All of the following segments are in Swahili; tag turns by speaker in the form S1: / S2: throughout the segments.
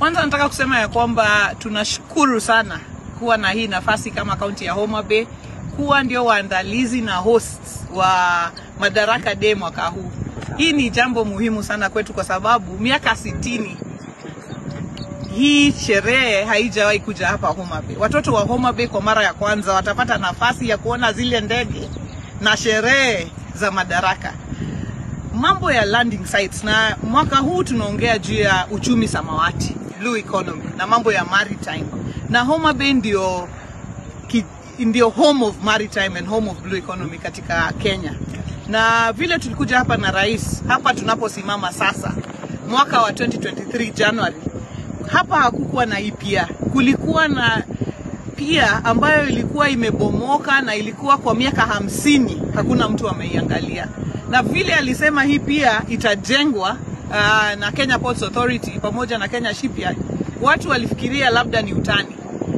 S1: Kwanza nataka kusema ya kwamba tunashukuru sana kuwa na hii nafasi kama kaunti ya Homa Bay, kuwa ndio waandalizi na hosts wa Madaraka Day mwaka huu. Hii ni jambo muhimu sana kwetu kwa sababu miaka 60 hii sherehe haijawahi kuja hapa Homa Bay. Watoto wa Homa Bay kwa mara ya kwanza watapata nafasi ya kuona zile ndege na sherehe za Madaraka. Mambo ya landing sites, na mwaka huu tunaongea juu ya uchumi samawati, blue economy, na mambo ya maritime. Na Homa Bay ndio home of maritime and home of blue economy katika Kenya. Na vile tulikuja hapa na rais, hapa tunaposimama sasa, mwaka wa 2023 January, hapa hakukuwa na ipia. Kulikuwa na pia ambayo ilikuwa imebomoka na ilikuwa kwa miaka 50 hakuna mtu ameiangalia. Na vile alisema hii pia itajengwa na Kenya Ports Authority pamoja na Kenya Shipyard, watu walifikiria labda ni utani.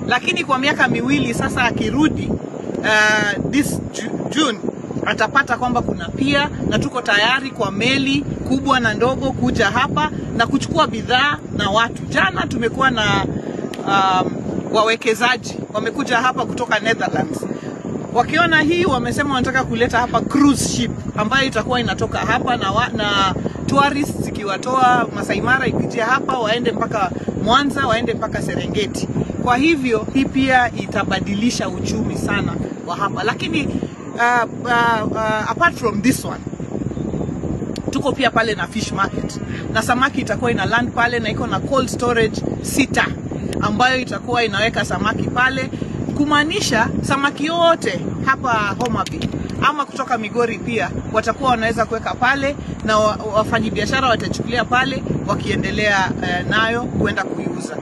S1: Lakini kwa miaka miwili sasa akirudi this June atapata kwamba kuna pia, na tuko tayari kwa meli kubwa na ndogo kuja hapa na kuchukua bidhaa na watu. Jana tumekuwa na wawekezaji wamekuja hapa kutoka Netherlands. Wakiona hii wamesema wanataka kuleta hapa cruise ship ambayo itakuwa inatoka hapa na tourists zikiwatoa Masai Mara ikijia hapa waende mpaka Mwanza, waende mpaka Serengeti. Kwa hivyo hii pia itabadilisha uchumi sana wa hapa. Lakini apart from this one, tuko pia pale na fish market, na samaki itakuwa ina land pale, na iko na cold storage 6 ambayo itakuwa inaweka samaki pale, kumaanisha samaki yote hapa Homa Bay ama kutoka Migori pia watakuwa wanaweza kuweka pale, na wafanyabiashara watachukulia pale wakiendelea nayo kwenda kuiuza.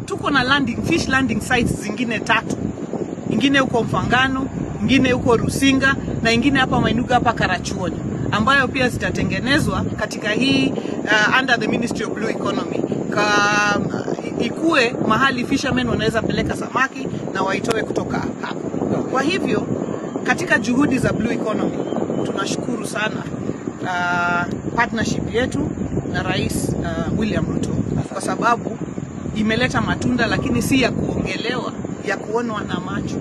S1: Tuko na fish landing sites zingine 3. Ingine huko Mfangano, ingine huko Rusinga, na ingine hapa Mainuga hapa Karachuonyo, ambayo pia zitatengenezwa katika hii under the Ministry of Blue Economy. Ikue mahali fishermen wanaweza peleka samaki na waitoe kutoka hapa. Kwa hivyo katika juhudi za Blue Economy tunashukuru sana partnership yetu na Rais William Ruto, kwa sababu imeleta matunda, lakini si ya kuongelewa, ya kuonwa na macho.